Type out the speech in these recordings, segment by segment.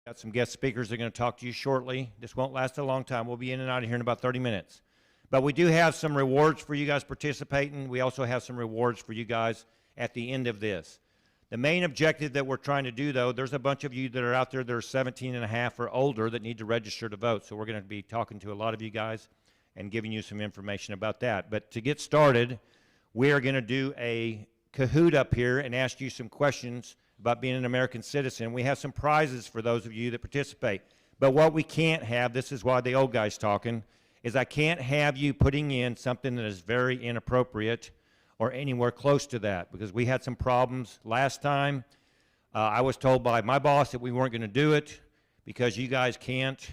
Got some guest speakers that are going to talk to you shortly. This won't last a long time. We'll be in and out of here in about 30 minutes. But we do have some rewards for you guys participating. We also have some rewards for you guys at the end of this. The main objective that we're trying to do, though, there's a bunch of you that are out there that are 17 and a half or older that need to register to vote. So we're going to be talking to a lot of you guys and giving you some information about that. But to get started, we are going to do a Kahoot up here and ask you some questions about being an American citizen. We have some prizes for those of you that participate. But what we can't have, this is why the old guy's talking, is I can't have you putting in something that is very inappropriate or anywhere close to that, because we had some problems last time. I was told by my boss that we weren't going to do it because you guys can't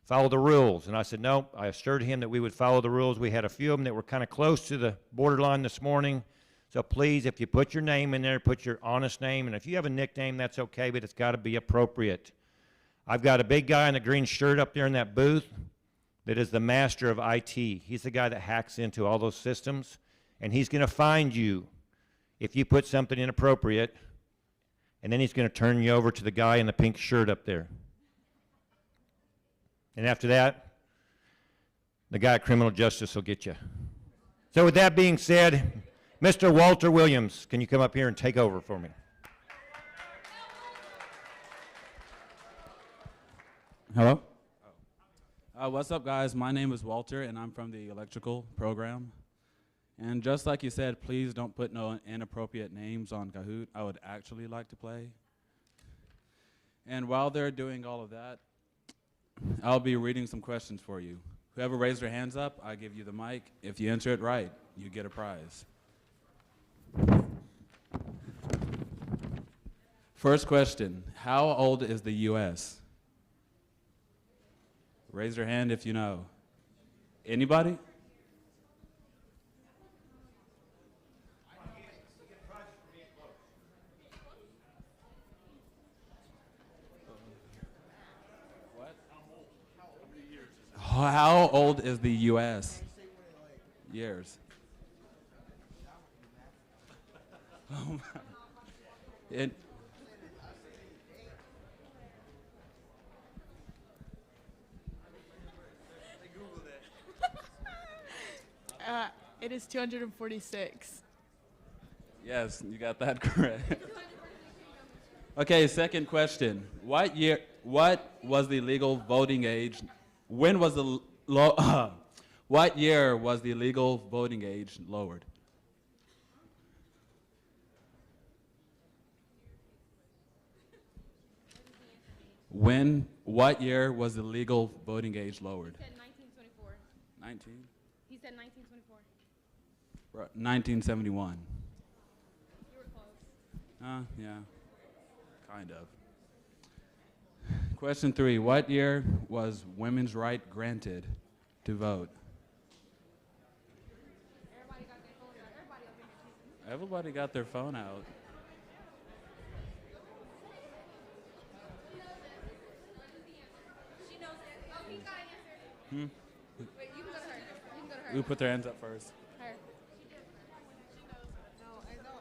follow the rules. And I said, no, I assured him that we would follow the rules. We had a few of them that were kind of close to the borderline this morning. So please, if you put your name in there, put your honest name. And if you have a nickname, that's okay, but it's got to be appropriate. I've got a big guy in a green shirt up there in that booth that is the master of IT. He's the guy that hacks into all those systems. And he's going to find you if you put something inappropriate. And then he's going to turn you over to the guy in the pink shirt up there. And after that, the guy at Criminal Justice will get you. So with that being said, Mr. Walter Williams, can you come up here and take over for me? Hello? What's up, guys? My name is Walter, and I'm from the electrical program. And just like you said, please don't put no inappropriate names on Kahoot. I would actually like to play. And while they're doing all of that, I'll be reading some questions for you. Whoever raised their hands up, I give you the mic. If you answer it right, you get a prize. First question, how old is the U.S.? Raise your hand if you know. Anybody? What? How old is the U.S.? Years. Oh my. It is 246. Yes, you got that correct. Okay, second question. What was the legal voting age? When was the what year was the legal voting age lowered? What year was the legal voting age lowered? He said 1924. 19? He said 1924. 1971. You were close. Yeah, kind of. Question 3, what year was women's right granted to vote? Everybody got their phones out. Everybody up in here. Everybody got their phone out. She knows it. Oh, he got an answer. Wait, you can go to her. You can go to her. Who put their hands up first? Her. No, I don't.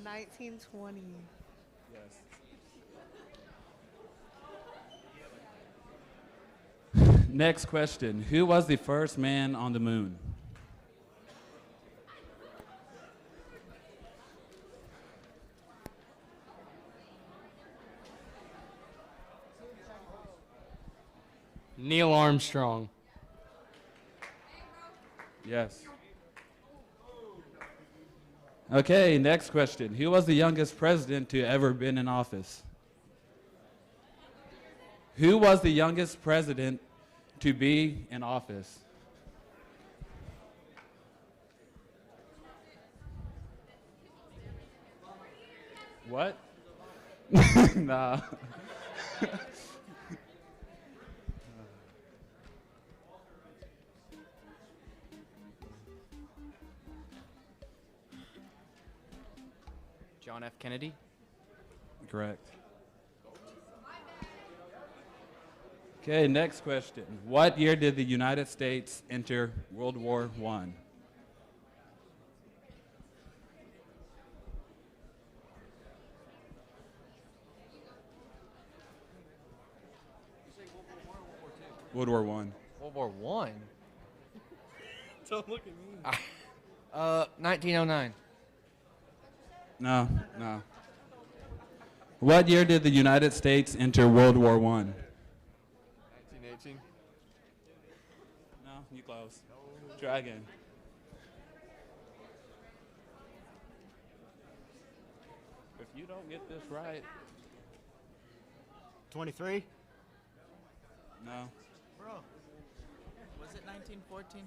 1920. Yes. Next question. Who was the first man on the moon? Neil Armstrong. Yes. Okay, next question. Who was the youngest president to ever been in office? Who was the youngest president to be in office? What? Nah. John F. Kennedy. Correct. Okay, next question. What year did the United States enter World War I? World War One. World War One. Don't look at me. 1909. No, no. What year did the United States enter World War One? 1918. No, you close. Try again. If you don't get this right, 23. no. Bro, was it 1914?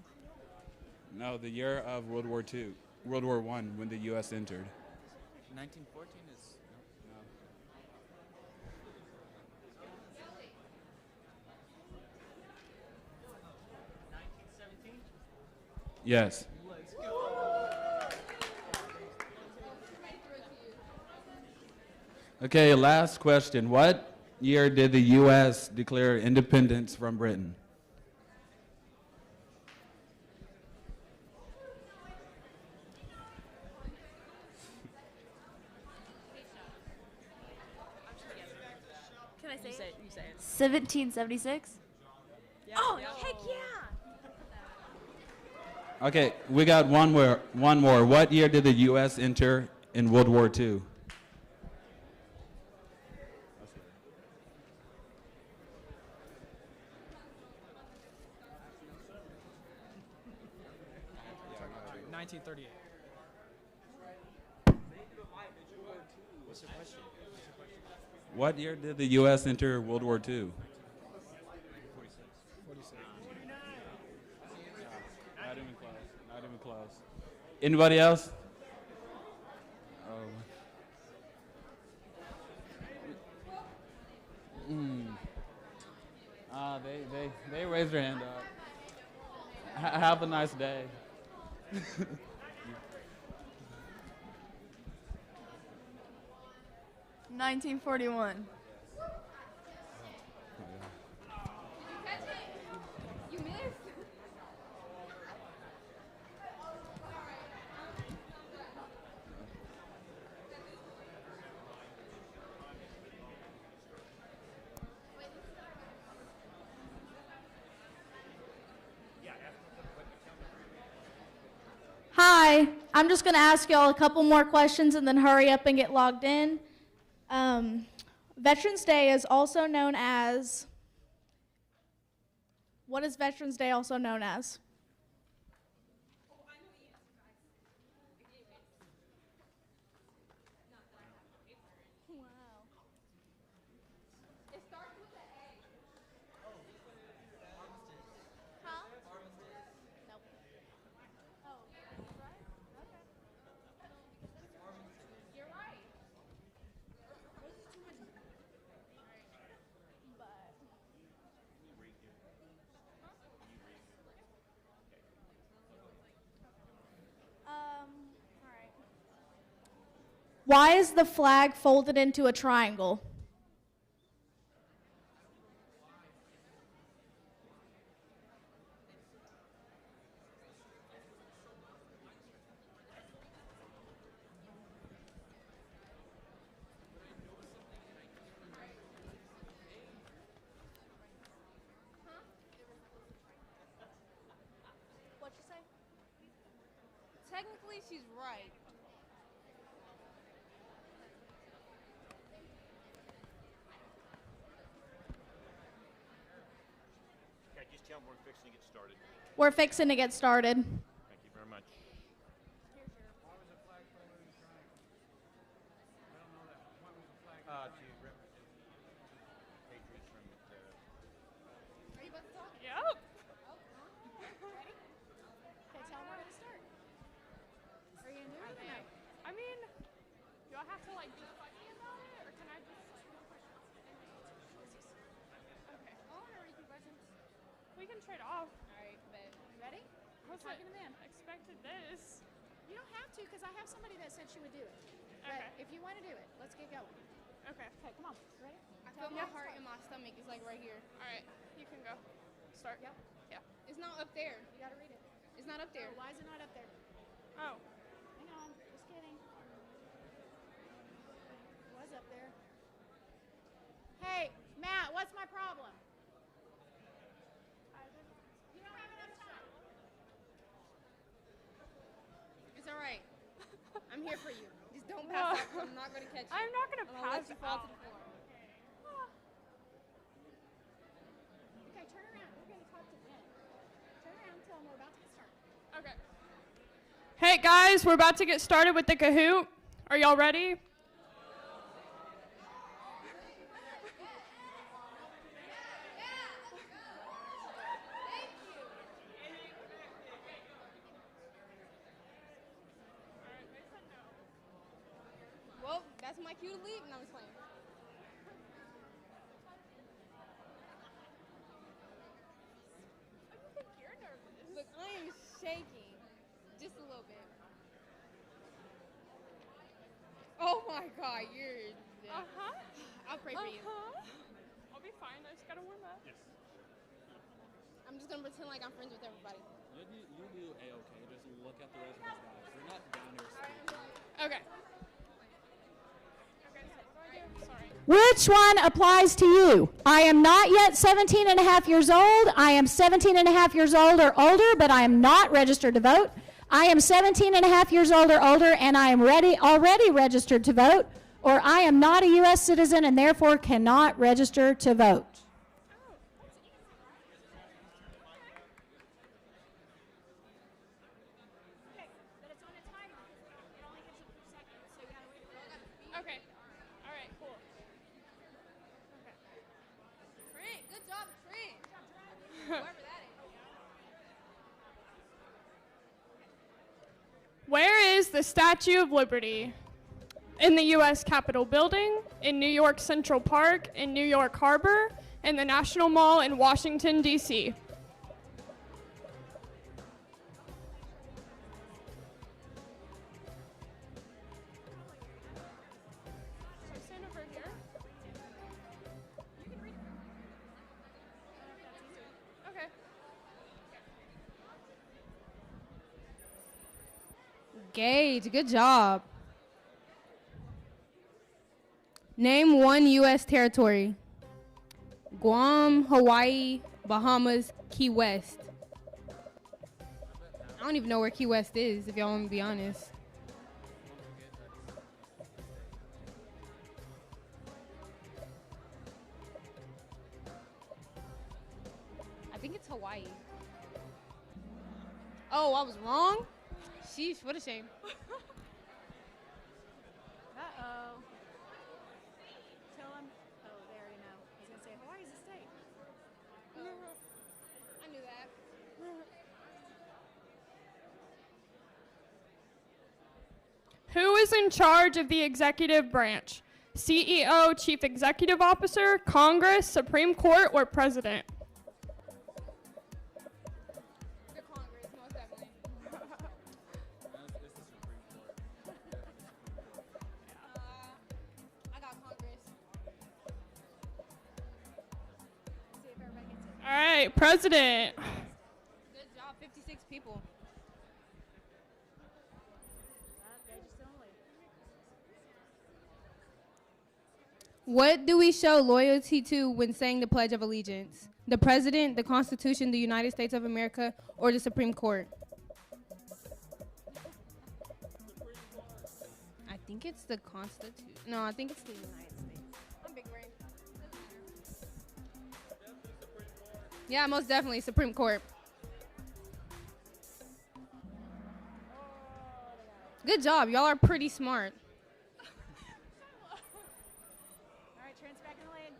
No, the year of World War Two, World War One, when the U.S. entered. 1914 is. No. Yes. Okay, last question. What year did the U.S. declare independence from Britain? Can I say it? You say it. 1776. Oh, heck yeah! Okay, we got one more. One more. What year did the U.S. enter in World War II? What year did the U.S. enter World War II? 46. Not even close. Not even close. Anybody else? They raised their hand up. Have a nice day. 1941. Catch it. You missed. Hi, I'm just going to ask y'all a couple more questions and then hurry up and get logged in. Veterans Day is also known as, what is Veterans Day also known as? It starts with an A. Huh? Nope. Oh, right? Okay. You're right. All right. Why is the flag folded into a triangle? What'd you say? Technically, she's right. Okay, just tell them we're fixing to get started. We're fixing to get started. Thank you very much. To represent patriots from Are you about to talk? Yep. Ready? Okay, tell me where to start. Are you gonna do it or no? I mean, do I have to like be funny about it, or can I just? Okay. I want to read some questions. We can trade off. All right, bet. Ready? I was Talking to man. expected this. You don't have to, because I have somebody that said she would do it. Okay. But if you want to do it, let's get going. Okay. Okay, come on. Ready? I Tell feel me my where to heart start. in my stomach is like right here. All right, you can go. Start. Yep. Yeah. It's not up there. You got to read it. It's not up there. Why is it not up there? Oh. Hang on. Just kidding. It was up there. Hey, Matt, what's my problem? not going to catch you. I'm not gonna I'm gonna let pass you fall to out. the floor. Okay, turn around. We're going to talk to them. Turn around, tell them we're about to get started. Okay. Hey guys, we're about to get started with the Kahoot. Are y'all ready? Well, that's my cue to leave, and I'm just playing. You're nervous. Look, I am shaking just a little bit. Oh my God, you're. I'll pray for you. I'll be fine. I just gotta warm up. I'm just gonna pretend like I'm friends with everybody. You'll do A-okay. Just look at the rest of those guys. They're not down here speaking. Okay. Sorry. Which one applies to you? I am not yet 17 and a half years old. I am 17 and a half years old or older, but I am not registered to vote. I am 17 and a half years old or older, and I am already registered to vote, or I am not a U.S. citizen and therefore cannot register to vote. Okay. All right. Cool. Trent, good job, Trent. Whoever that is. Where is the Statue of Liberty? In the U.S. Capitol Building, in New York Central Park, in New York Harbor, in the National Mall in Washington, D.C. So stand over here. Okay. Gage, good job. Name one U.S. territory. Guam, Hawaii, Bahamas, Key West. I don't even know where Key West is, if y'all want me to be honest. I think it's Hawaii. Oh, I was wrong? Sheesh, what a shame. Uh-oh. Tell him. Oh, they already know. I was going to say, Hawaii's a state. I knew that. Who is in charge of the executive branch? CEO, Chief Executive Officer, Congress, Supreme Court, or President? The Congress, most definitely. I got Congress. See if everybody gets it. All right, President. Good job, 56 people. They just don't leave. What do we show loyalty to when saying the Pledge of Allegiance? The President, the Constitution, the United States of America, or the Supreme Court? I think it's the Constitution. No, I think it's the United States. I'm big brain. Yeah, most definitely Supreme Court. Good job. Y'all are pretty smart. All right, Trent's back in the lane.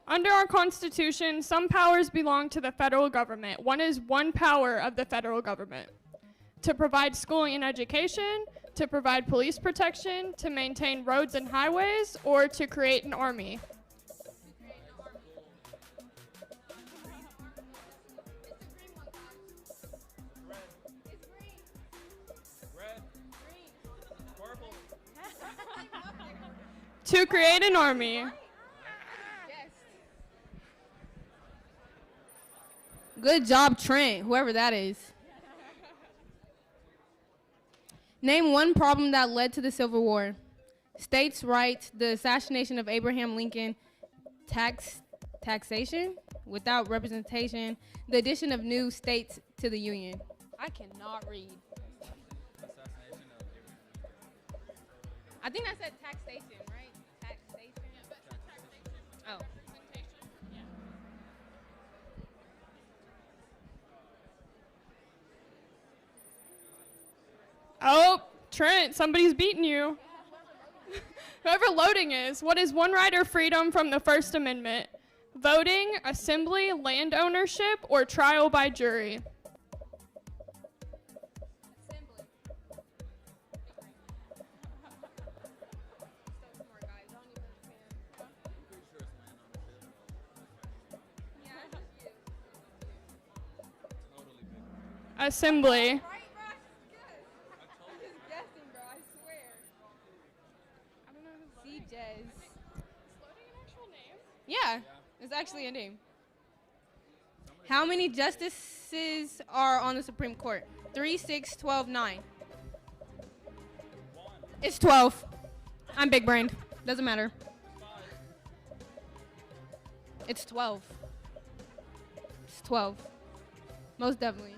Under our Constitution, some powers belong to the federal government. One is one power of the federal government: to provide schooling and education, to provide police protection, to maintain roads and highways, or to create an army. To create an army. Yes. Good job, Trent, whoever that is. Name one problem that led to the Civil War. States' rights, the assassination of Abraham Lincoln, taxation without representation, the addition of new states to the Union. I cannot read. Assassination I think that said taxation, right? Taxation. Yeah, but taxation. Oh. Representation. Yeah. Oh, Trent, somebody's beating you. Whoever loading is, what is one right or freedom from the First Amendment? Voting, assembly, land ownership, or trial by jury? Assembly. So smart, guys. I don't even understand. Assembly. Right, bro? I'm just guessing, bro. I swear. I don't know who's See, Jez. Is loading an actual name? Yeah, it's actually a name. How many justices are on the Supreme Court? 3, 6, 12, 9. It's 12. I'm big brained. Doesn't matter. It's 12. It's 12. Most definitely.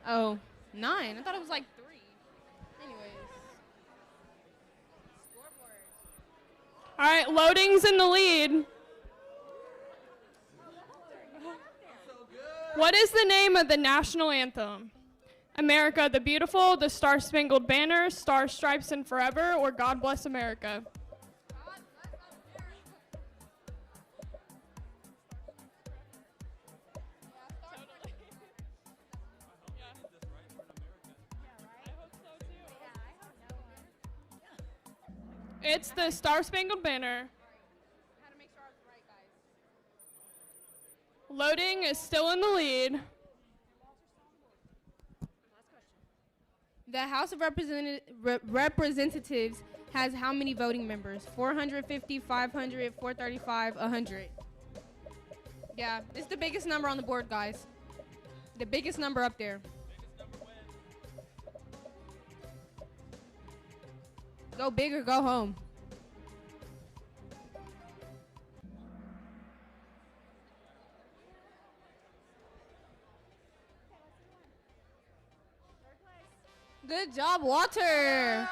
Oh, 9. I thought it was like 3. Anyways. Scoreboard. All right, loading's in the lead. What is the name of the national anthem? America the Beautiful, the Star Spangled Banner, Stars, Stripes, and Forever, or God Bless America? It's the Star Spangled Banner. Had to make sure I was right, guys. Loading is still in the lead. The House of Representatives has how many voting members? 450, 500, 435, 100. Yeah, it's the biggest number on the board, guys. The biggest number up there. Go big or go home. Good job, Walter.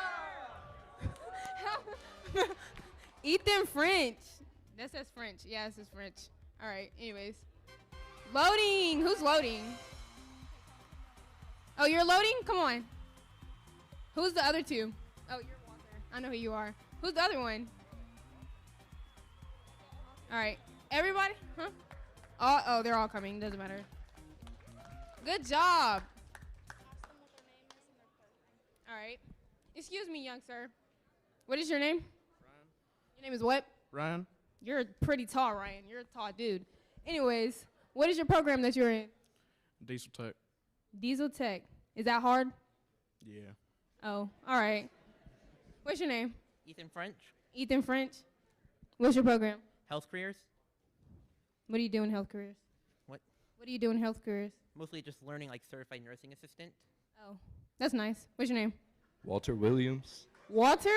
Ethan French. That says French. Yeah, it says French. All right, anyways. Loading. Who's loading? Oh, you're loading? Come on. Who's the other two? Oh, you're Walter. I know who you are. Who's the other one? All right. Everybody? Huh? Oh, they're all coming. Doesn't matter. Good job. All right. Excuse me, young sir. What is your name? Ryan. Your name is what? Ryan. You're pretty tall, Ryan. You're a tall dude. Anyways, what is your program that you're in? Diesel Tech. Diesel Tech. Is that hard? Yeah. Oh, all right. What's your name? Ethan French, Ethan French. What's your program? health careers, What do you do in health careers? What? What do you do in health careers? mostly just learning like certified nursing assistant. Oh, that's nice. What's your name? Walter Williams. Walter?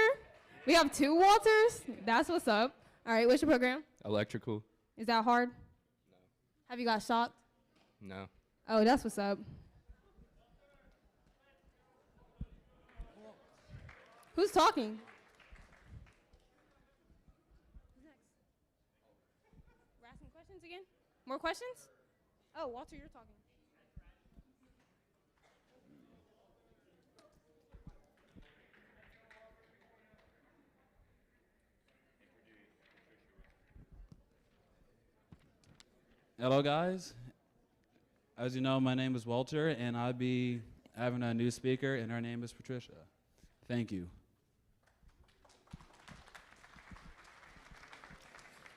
We have 2 Walters? That's what's up. All right, what's your program? Electrical. Is that hard? No. Have you got shocked? No. Oh, that's what's up. Who's talking? Who's next? We're asking questions again? More questions? Oh, Walter, you're talking. Hello, guys. As you know, my name is Walter, and I'll be having a new speaker, and her name is Patricia. Thank you.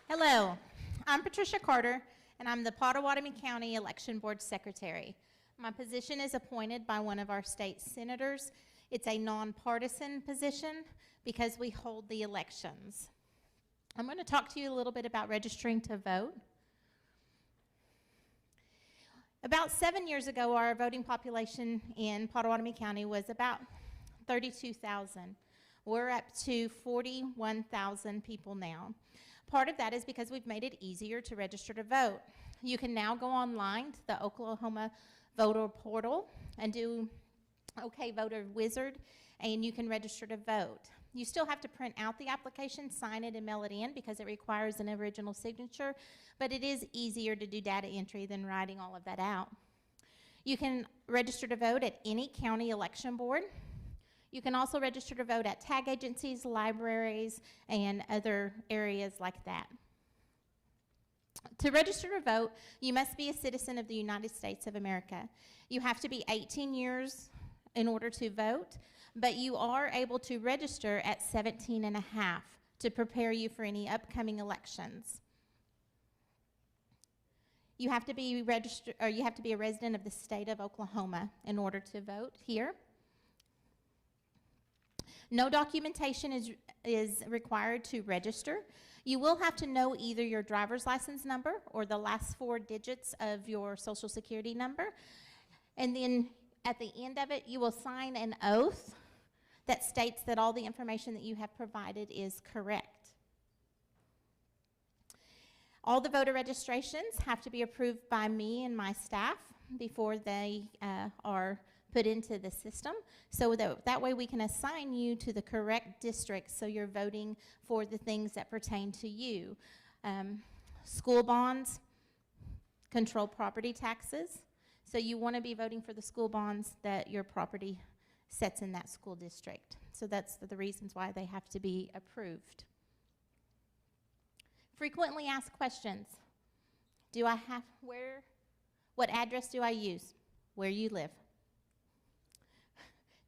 Hello, I'm Patricia Carter, and I'm the Pottawattamie County Election Board Secretary. My position is appointed by one of our state senators. It's a nonpartisan position because we hold the elections. I'm going to talk to you a little bit about registering to vote. About 7 years ago, our voting population in Pottawattamie County was about 32,000. We're up to 41,000 people now. Part of that is because we've made it easier to register to vote. You can now go online to the Oklahoma voter portal and do OK Voter Wizard, and you can register to vote. You still have to print out the application, sign it, and mail it in because it requires an original signature, but it is easier to do data entry than writing all of that out. You can register to vote at any county election board. You can also register to vote at tag agencies, libraries, and other areas like that. To register to vote, you must be a citizen of the United States of America. You have to be 18 years in order to vote, but you are able to register at 17 and a half to prepare you for any upcoming elections. You have to be registered, or you have to be a resident of the state of Oklahoma in order to vote here. No documentation is required to register. You will have to know either your driver's license number or the last 4 digits of your social security number. And then at the end of it, you will sign an oath that states that all the information that you have provided is correct. All the voter registrations have to be approved by me and my staff before they are put into the system, so that way we can assign you to the correct district so you're voting for the things that pertain to you. School bonds control property taxes, so you want to be voting for the school bonds that your property sets in that school district. So that's the reasons why they have to be approved. Frequently asked questions. What address do I use? Where you live?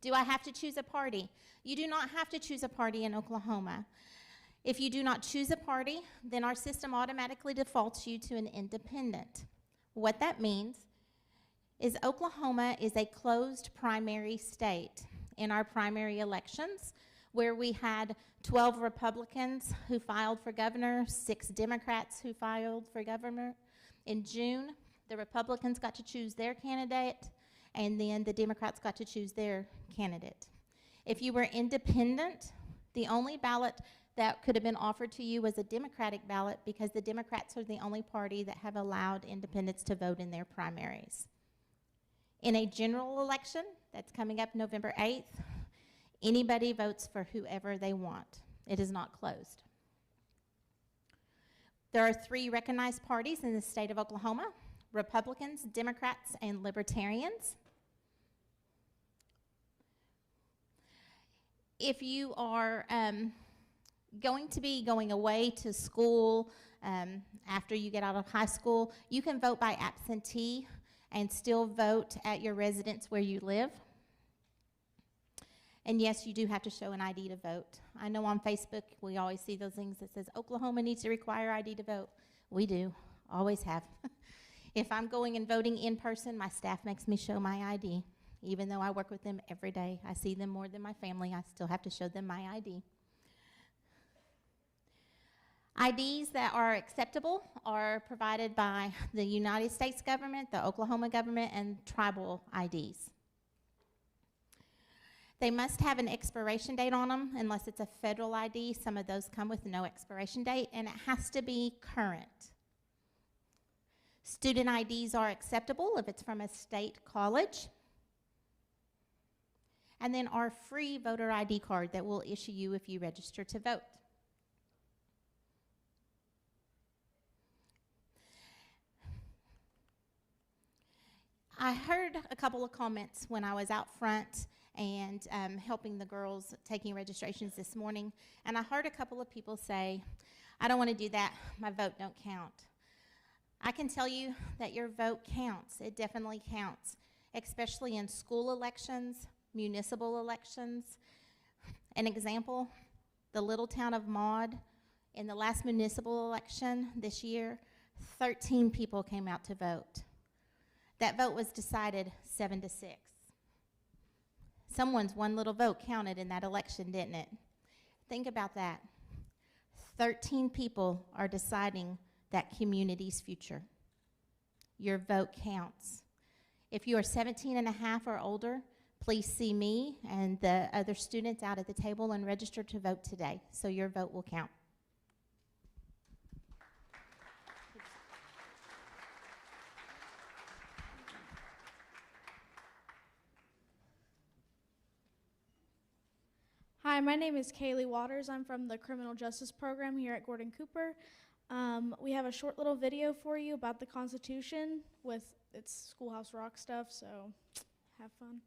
Do I have to choose a party? You do not have to choose a party in Oklahoma. If you do not choose a party, then our system automatically defaults you to an independent. What that means is Oklahoma is a closed primary state. In our primary elections, where we had 12 Republicans who filed for governor, 6 Democrats who filed for governor. In June, the Republicans got to choose their candidate, and then the Democrats got to choose their candidate. If you were independent, the only ballot that could have been offered to you was a Democratic ballot because the Democrats are the only party that have allowed independents to vote in their primaries. In a general election that's coming up November 8th, anybody votes for whoever they want. It is not closed. There are 3 recognized parties in the state of Oklahoma: Republicans, Democrats, and Libertarians. If you are going to be going away to school after you get out of high school, you can vote by absentee and still vote at your residence where you live. And yes, you do have to show an ID to vote. I know on Facebook we always see those things that says Oklahoma needs to require ID to vote. We do, always have. If I'm going and voting in person, my staff makes me show my ID. Even though I work with them every day, I see them more than my family, I still have to show them my ID. IDs that are acceptable are provided by the United States government, the Oklahoma government, and tribal IDs. They must have an expiration date on them unless it's a federal ID. Some of those come with no expiration date, and it has to be current. Student IDs are acceptable if it's from a state college. And then our free voter ID card that we'll issue you if you register to vote. I heard a couple of comments when I was out front and helping the girls taking registrations this morning, and I heard a couple of people say, I don't want to do that, my vote don't count. I can tell you that your vote counts. It definitely counts, especially in school elections, municipal elections. An example, the little town of Maud, in the last municipal election this year, 13 people came out to vote. That vote was decided 7-6. Someone's one little vote counted in that election, didn't it? Think about that. 13 people are deciding that community's future. Your vote counts. If you are 17 and a half or older, please see me and the other students out at the table and register to vote today, so your vote will count. Hi, my name is Kaylee Waters. I'm from the Criminal Justice Program here at Gordon Cooper. We have a short little video for you about the Constitution with its Schoolhouse Rock stuff, so have fun.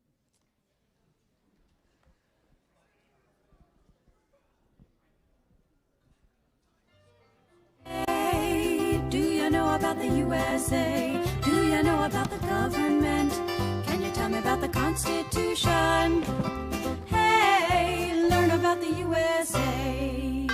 Hey, do you know about the USA? Do you know about the government? Can you tell me about the Constitution? Hey, learn about the USA.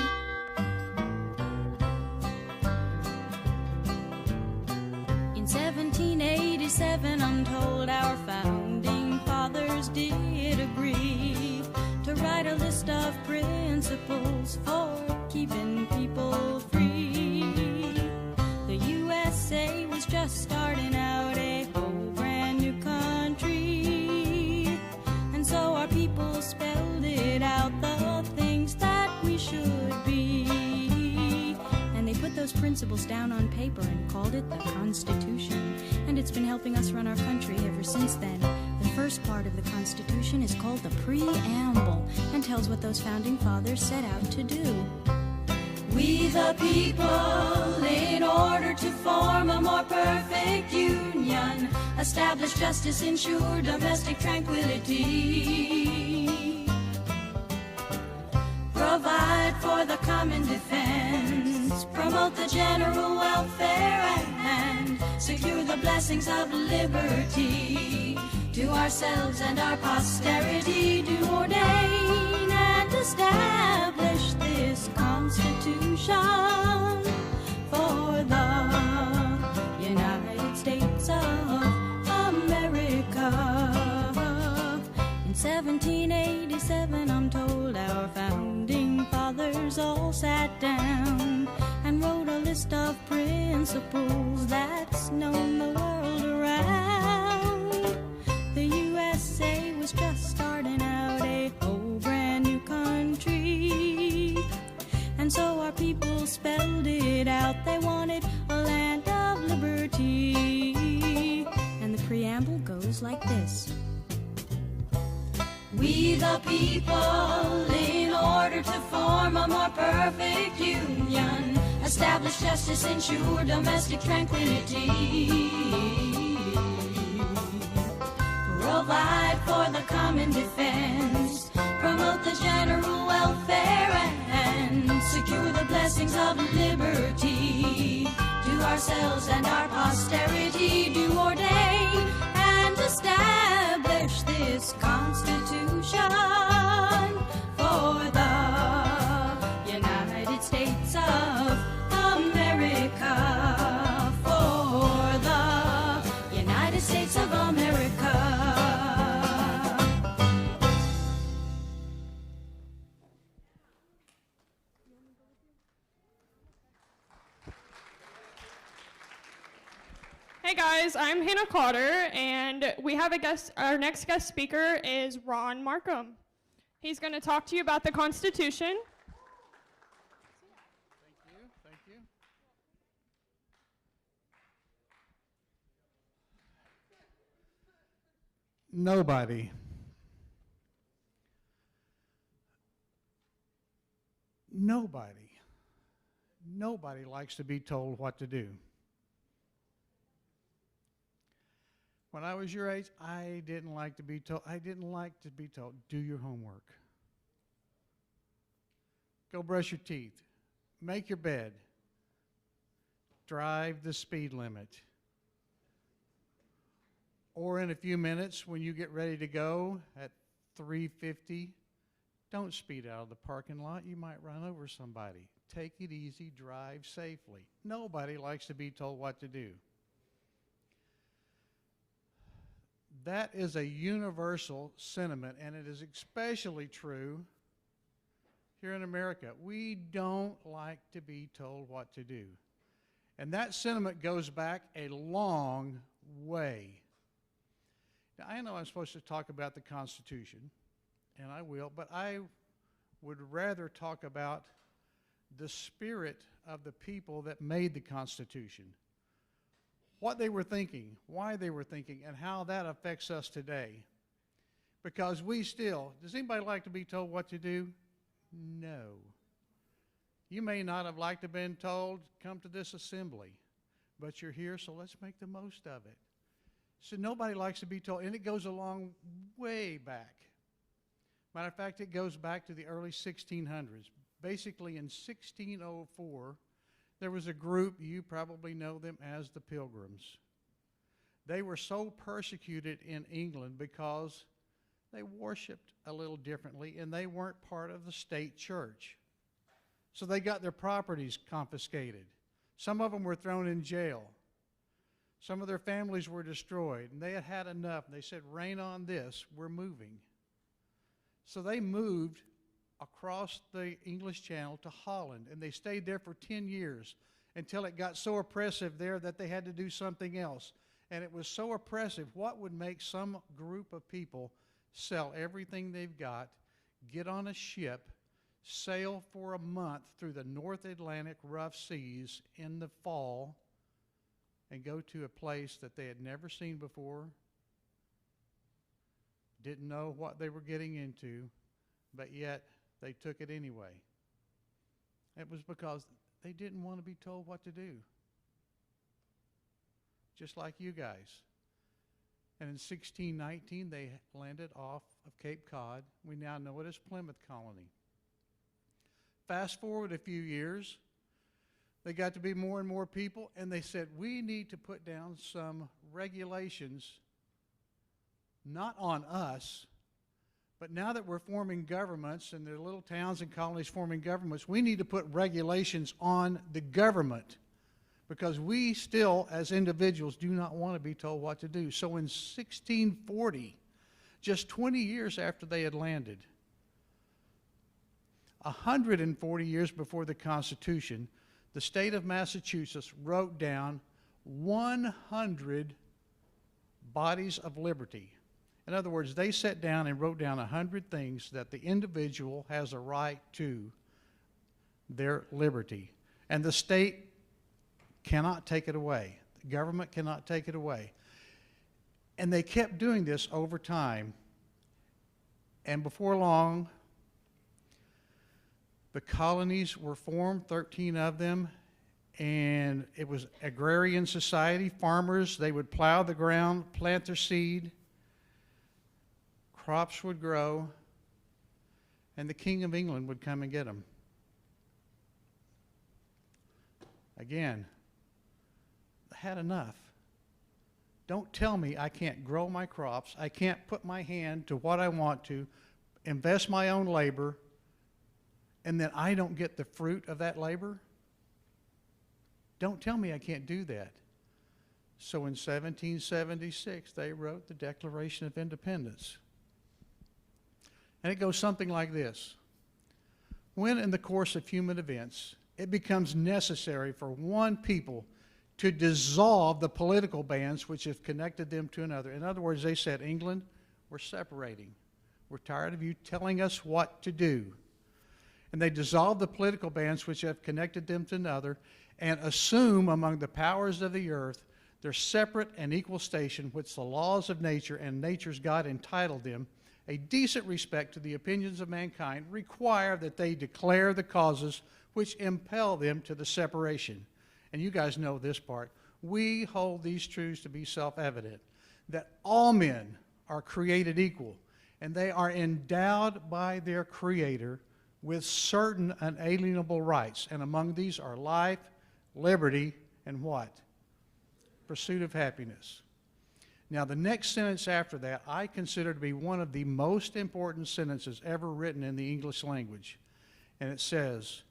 In 1787, I'm told our founding fathers did agree to write a list of principles for keeping people free. The USA was just starting out a whole brand new country, and so our people spelled it out, the things that we should be. And they put those principles down on paper and called it the Constitution, and it's been helping us run our country ever since then. The first part of the Constitution is called the Preamble and tells what those founding fathers set out to do. We the people, in order to form a more perfect union, establish justice, ensure domestic tranquility, provide for the common defense, promote the general welfare, and secure the blessings of liberty to ourselves and our posterity, do ordain and establish this Constitution for the United States of America. In 1787, I'm told our founding fathers all sat down and wrote a list of principles that's known the world around. The USA was just starting out a whole brand new country, and so our people spelled it out. They wanted a land of liberty, and the preamble goes like this. We the people, in order to form a more perfect union, establish justice, ensure domestic tranquility, provide for the common defense, promote the general welfare, and secure the blessings of liberty to ourselves and our posterity, do ordain and establish this Constitution for the United States of America, for the United States of America. Hey guys, I'm Hannah Cotter, and we have a guest. Our next guest speaker is Ron Markham. He's going to talk to you about the Constitution. Thank you. Nobody likes to be told what to do. When I was your age, I didn't like to be told, do your homework. Go brush your teeth. Make your bed. Drive the speed limit. Or in a few minutes, when you get ready to go at 350, don't speed out of the parking lot. You might run over somebody. Take it easy, drive safely. Nobody likes to be told what to do. That is a universal sentiment, and it is especially true here in America. We don't like to be told what to do. And that sentiment goes back a long way. Now, I know I'm supposed to talk about the Constitution, and I will, but I would rather talk about the spirit of the people that made the Constitution. What they were thinking, why they were thinking, and how that affects us today. Because we still, does anybody like to be told what to do? No. You may not have liked to have been told, come to this assembly, but you're here, so let's make the most of it. So nobody likes to be told, and it goes a long way back. Matter of fact, it goes back to the early 1600s. Basically, in 1604, there was a group, you probably know them as the Pilgrims. They were so persecuted in England because they worshiped a little differently, and they weren't part of the state church. So they got their properties confiscated. Some of them were thrown in jail. Some of their families were destroyed, and they had had enough. They said, rain on this, we're moving. So they moved across the English Channel to Holland, and they stayed there for 10 years until it got so oppressive there that they had to do something else. And it was so oppressive, what would make some group of people sell everything they've got, get on a ship, sail for a month through the North Atlantic rough seas in the fall, and go to a place that they had never seen before, didn't know what they were getting into, but yet they took it anyway. It was because they didn't want to be told what to do. Just like you guys. And in 1619, they landed off of Cape Cod. We now know it as Plymouth Colony. Fast forward a few years, they got to be more and more people, and they said, we need to put down some regulations, not on us, but now that we're forming governments, and there are little towns and colonies forming governments, we need to put regulations on the government, because we still, as individuals, do not want to be told what to do. So in 1640, just 20 years after they had landed, 140 years before the Constitution, the state of Massachusetts wrote down 100 bodies of liberty. In other words, they sat down and wrote down 100 things that the individual has a right to their liberty. And the state cannot take it away. The government cannot take it away. And they kept doing this over time. And before long, the colonies were formed, 13 of them, and it was agrarian society. Farmers, they would plow the ground, plant their seed, crops would grow, and the King of England would come and get them. Again, I had enough. Don't tell me I can't grow my crops, I can't put my hand to what I want to, invest my own labor, and then I don't get the fruit of that labor. Don't tell me I can't do that. So in 1776, they wrote the Declaration of Independence. And it goes something like this. When in the course of human events, it becomes necessary for one people to dissolve the political bands which have connected them to another. In other words, they said, England, we're separating. We're tired of you telling us what to do. And they dissolve the political bands which have connected them to another and assume among the powers of the earth their separate and equal station which the laws of nature and nature's God entitled them, a decent respect to the opinions of mankind, require that they declare the causes which impel them to the separation. And you guys know this part. We hold these truths to be self-evident, that all men are created equal, and they are endowed by their Creator with certain unalienable rights, and among these are life, liberty, and what? Pursuit of happiness. Now, the next sentence after that I consider to be one of the most important sentences ever written in the English language. And it says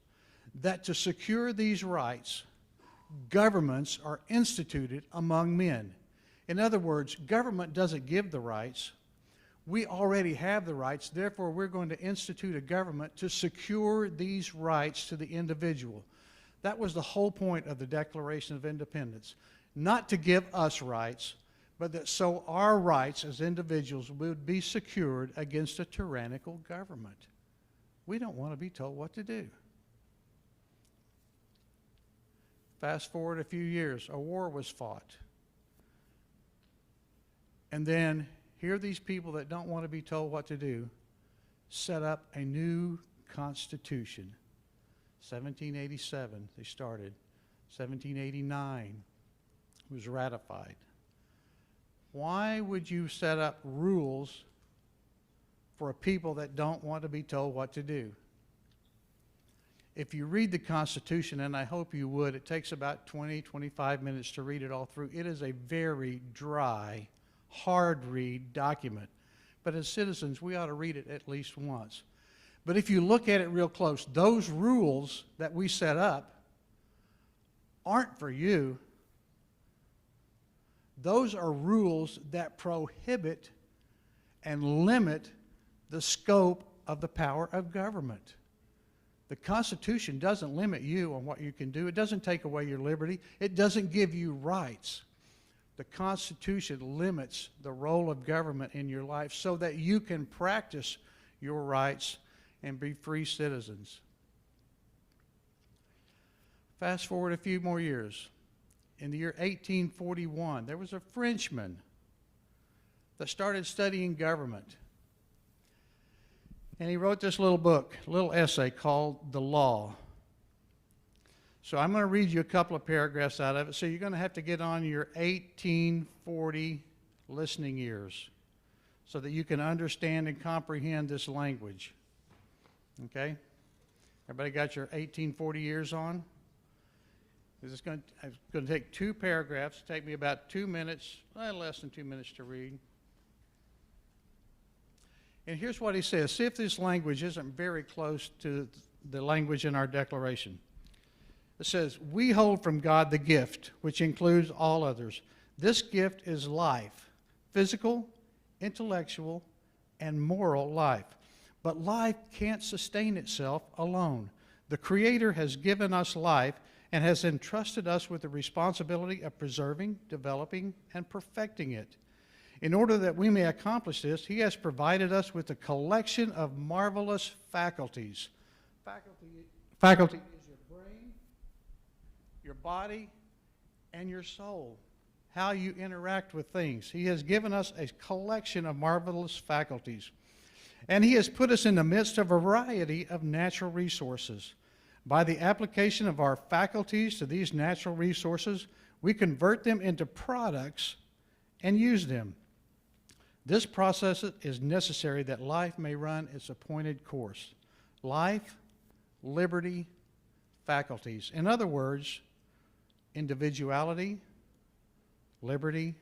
that to secure these rights, governments are instituted among men. In other words, government doesn't give the rights. We already have the rights, therefore we're going to institute a government to secure these rights to the individual. That was the whole point of the Declaration of Independence. Not to give us rights, but that so our rights as individuals would be secured against a tyrannical government. We don't want to be told what to do. Fast forward a few years, a war was fought. And then here these people that don't want to be told what to do set up a new Constitution. 1787, they started. 1789 was ratified. Why would you set up rules for a people that don't want to be told what to do? If you read the Constitution, and I hope you would, it takes about 20, 25 minutes to read it all through. It is a very dry, hard read document. But as citizens, we ought to read it at least once. But if you look at it real close, those rules that we set up aren't for you. Those are rules that prohibit and limit the scope of the power of government. The Constitution doesn't limit you on what you can do. It doesn't take away your liberty. It doesn't give you rights. The Constitution limits the role of government in your life so that you can practice your rights and be free citizens. Fast forward a few more years. In the year 1841, there was a Frenchman that started studying government. And he wrote this little book, a little essay called The Law. So I'm going to read you a couple of paragraphs out of it. So you're going to have to get on your 1840 listening ears so that you can understand and comprehend this language. Okay? Everybody got your 1840 ears on? It's going to take 2 paragraphs. Take me about 2 minutes, less than 2 minutes to read. And here's what he says. See if this language isn't very close to the language in our declaration. It says, "We hold from God the gift, which includes all others. This gift is life, physical, intellectual, and moral life. But life can't sustain itself alone. The Creator has given us life and has entrusted us with the responsibility of preserving, developing, and perfecting it. In order that we may accomplish this, He has provided us with a collection of marvelous faculties." Faculty is your brain, your body, and your soul, how you interact with things. He has given us a collection of marvelous faculties. And He has put us in the midst of a variety of natural resources. By the application of our faculties to these natural resources, we convert them into products and use them. This process is necessary that life may run its appointed course. Life, liberty, faculties. In other words, individuality, liberty,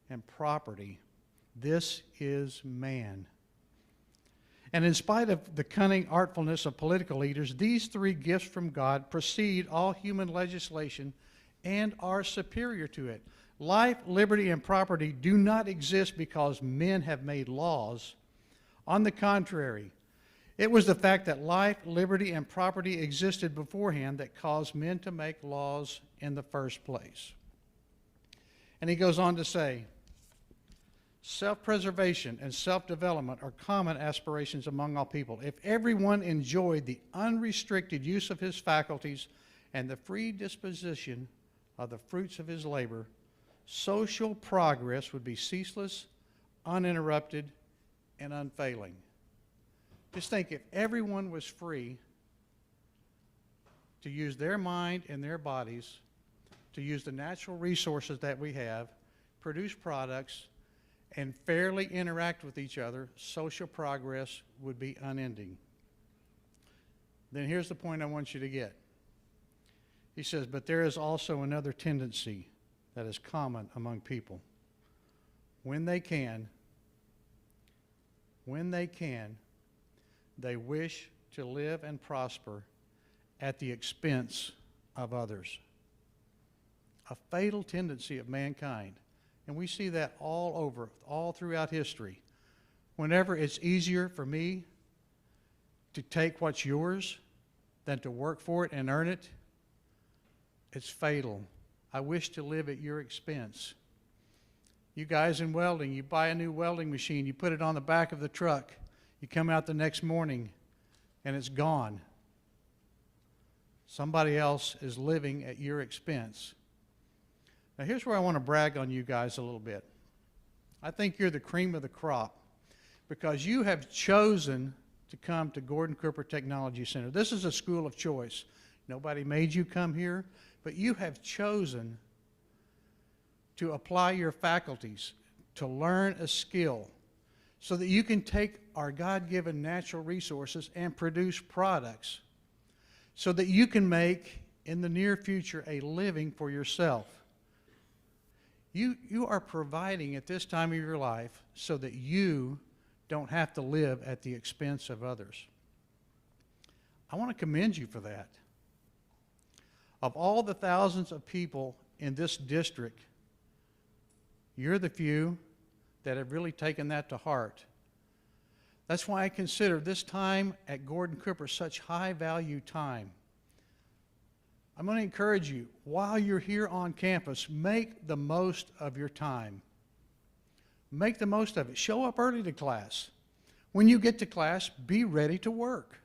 and property. This is man. And in spite of the cunning artfulness of political leaders, these 3 gifts from God precede all human legislation and are superior to it. Life, liberty, and property do not exist because men have made laws. On the contrary, it was the fact that life, liberty, and property existed beforehand that caused men to make laws in the first place. And he goes on to say, self-preservation and self-development are common aspirations among all people. If everyone enjoyed the unrestricted use of his faculties and the free disposition of the fruits of his labor, social progress would be ceaseless, uninterrupted, and unfailing. Just think, if everyone was free to use their mind and their bodies, to use the natural resources that we have, produce products, and fairly interact with each other, social progress would be unending. Then here's the point I want you to get. He says, but there is also another tendency that is common among people. When they can, they wish to live and prosper at the expense of others. A fatal tendency of mankind. And we see that all throughout history. Whenever it's easier for me to take what's yours than to work for it and earn it, it's fatal. I wish to live at your expense. You guys in welding, you buy a new welding machine, you put it on the back of the truck, you come out the next morning and it's gone. Somebody else is living at your expense. Now here's where I want to brag on you guys a little bit. I think you're the cream of the crop because you have chosen to come to Gordon Cooper Technology Center. This is a school of choice. Nobody made you come here, but you have chosen to apply your faculties, to learn a skill, so that you can take our God-given natural resources and produce products so that you can make, in the near future, a living for yourself. You are providing at this time of your life so that you don't have to live at the expense of others. I want to commend you for that. Of all the thousands of people in this district, you're the few that have really taken that to heart. That's why I consider this time at Gordon Cooper such high value time. I'm going to encourage you, while you're here on campus, make the most of your time. Make the most of it. Show up early to class. When you get to class, be ready to work,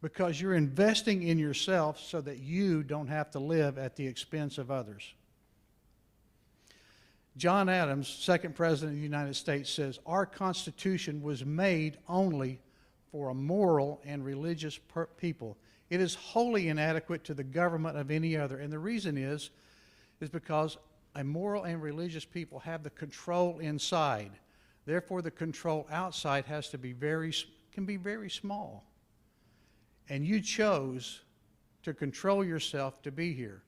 because you're investing in yourself so that you don't have to live at the expense of others. John Adams, second President of the United States, says, "Our Constitution was made only for a moral and religious people. It is wholly inadequate to the government of any other." And the reason is because a moral and religious people have the control inside. Therefore, the control outside has to be can be very small. And you chose to control yourself to be here.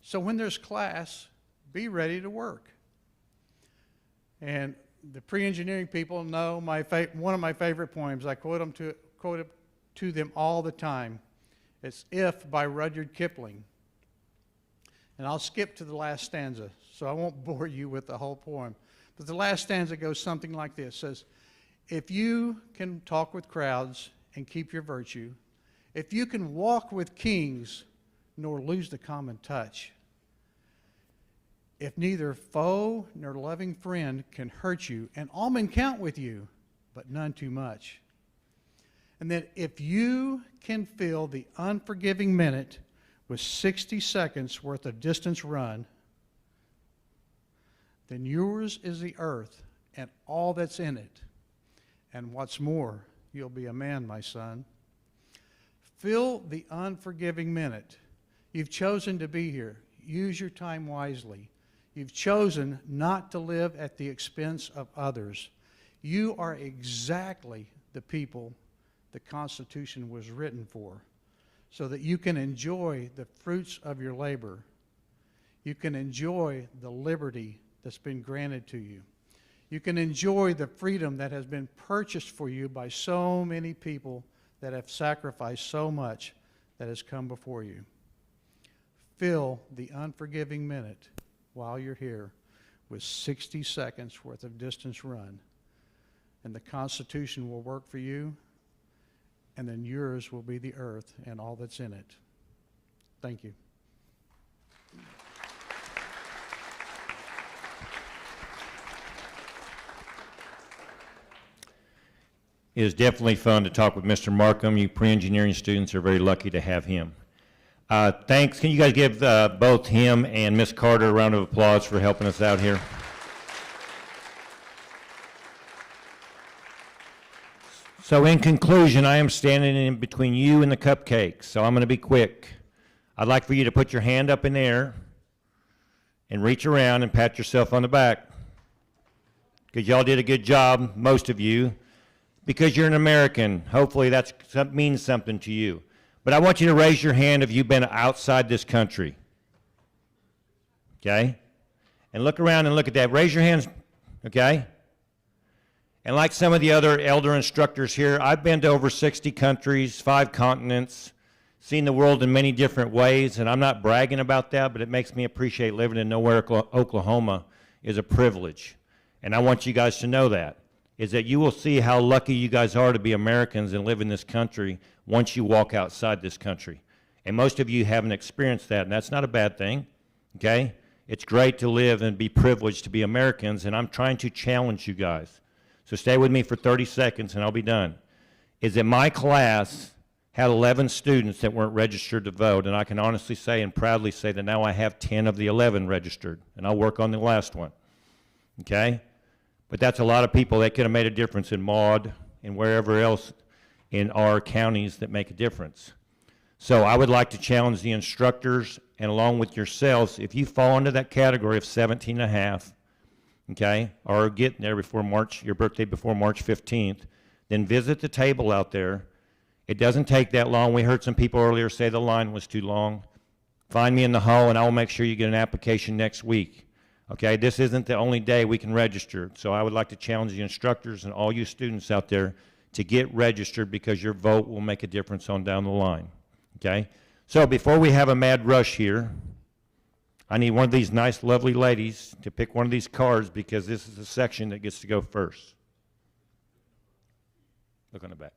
So when there's class, be ready to work. And the pre-engineering people know one of my favorite poems. I quote it to them all the time. It's "If" by Rudyard Kipling. And I'll skip to the last stanza, so I won't bore you with the whole poem. But the last stanza goes something like this. It says, "If you can talk with crowds and keep your virtue, if you can walk with kings nor lose the common touch, if neither foe nor loving friend can hurt you, and all men count with you, but none too much. And that if you can fill the unforgiving minute with 60 seconds worth of distance run, then yours is the earth and all that's in it. And what's more, you'll be a man, my son. Fill the unforgiving minute. You've chosen to be here. Use your time wisely. You've chosen not to live at the expense of others. You are exactly the people the Constitution was written for, so that you can enjoy the fruits of your labor. You can enjoy the liberty that's been granted to you. You can enjoy the freedom that has been purchased for you by so many people that have sacrificed so much that has come before you. Fill the unforgiving minute while you're here with 60 seconds worth of distance run, and the Constitution will work for you, and then yours will be the earth and all that's in it. Thank you. It is definitely fun to talk with Mr. Markham. You pre-engineering students are very lucky to have him. Thanks. Can you guys give both him and Miss Carter a round of applause for helping us out here? So in conclusion, I am standing in between you and the cupcakes, so I'm going to be quick. I'd like for you to put your hand up in the air and reach around and pat yourself on the back, because y'all did a good job, most of you. Because you're an American, hopefully that means something to you. But I want you to raise your hand if you've been outside this country. Okay? And look around and look at that. Raise your hands, okay? And like some of the other elder instructors here, I've been to over 60 countries, 5 continents, seen the world in many different ways, and I'm not bragging about that, but it makes me appreciate living in Nowhere, Oklahoma is a privilege. And I want you guys to know that, is that you will see how lucky you guys are to be Americans and live in this country once you walk outside this country. And most of you haven't experienced that, and that's not a bad thing, okay? It's great to live and be privileged to be Americans, and I'm trying to challenge you guys. So stay with me for 30 seconds and I'll be done. Is that my class had 11 students that weren't registered to vote, and I can honestly say and proudly say that now I have 10 of the 11 registered, and I'll work on the last one, okay? But that's a lot of people that could have made a difference in Maud and wherever else in our counties that make a difference. So I would like to challenge the instructors and along with yourselves, if you fall into that category of 17 and a half, okay, or getting there before March, your birthday before March 15th, then visit the table out there. It doesn't take that long. We heard some people earlier say the line was too long. Find me in the hall and I will make sure you get an application next week. Okay, this isn't the only day we can register. So I would like to challenge the instructors and all you students out there to get registered because your vote will make a difference on down the line. Okay, so before we have a mad rush here, I need one of these nice, lovely ladies to pick one of these cards because this is the section that gets to go first. Look on the back.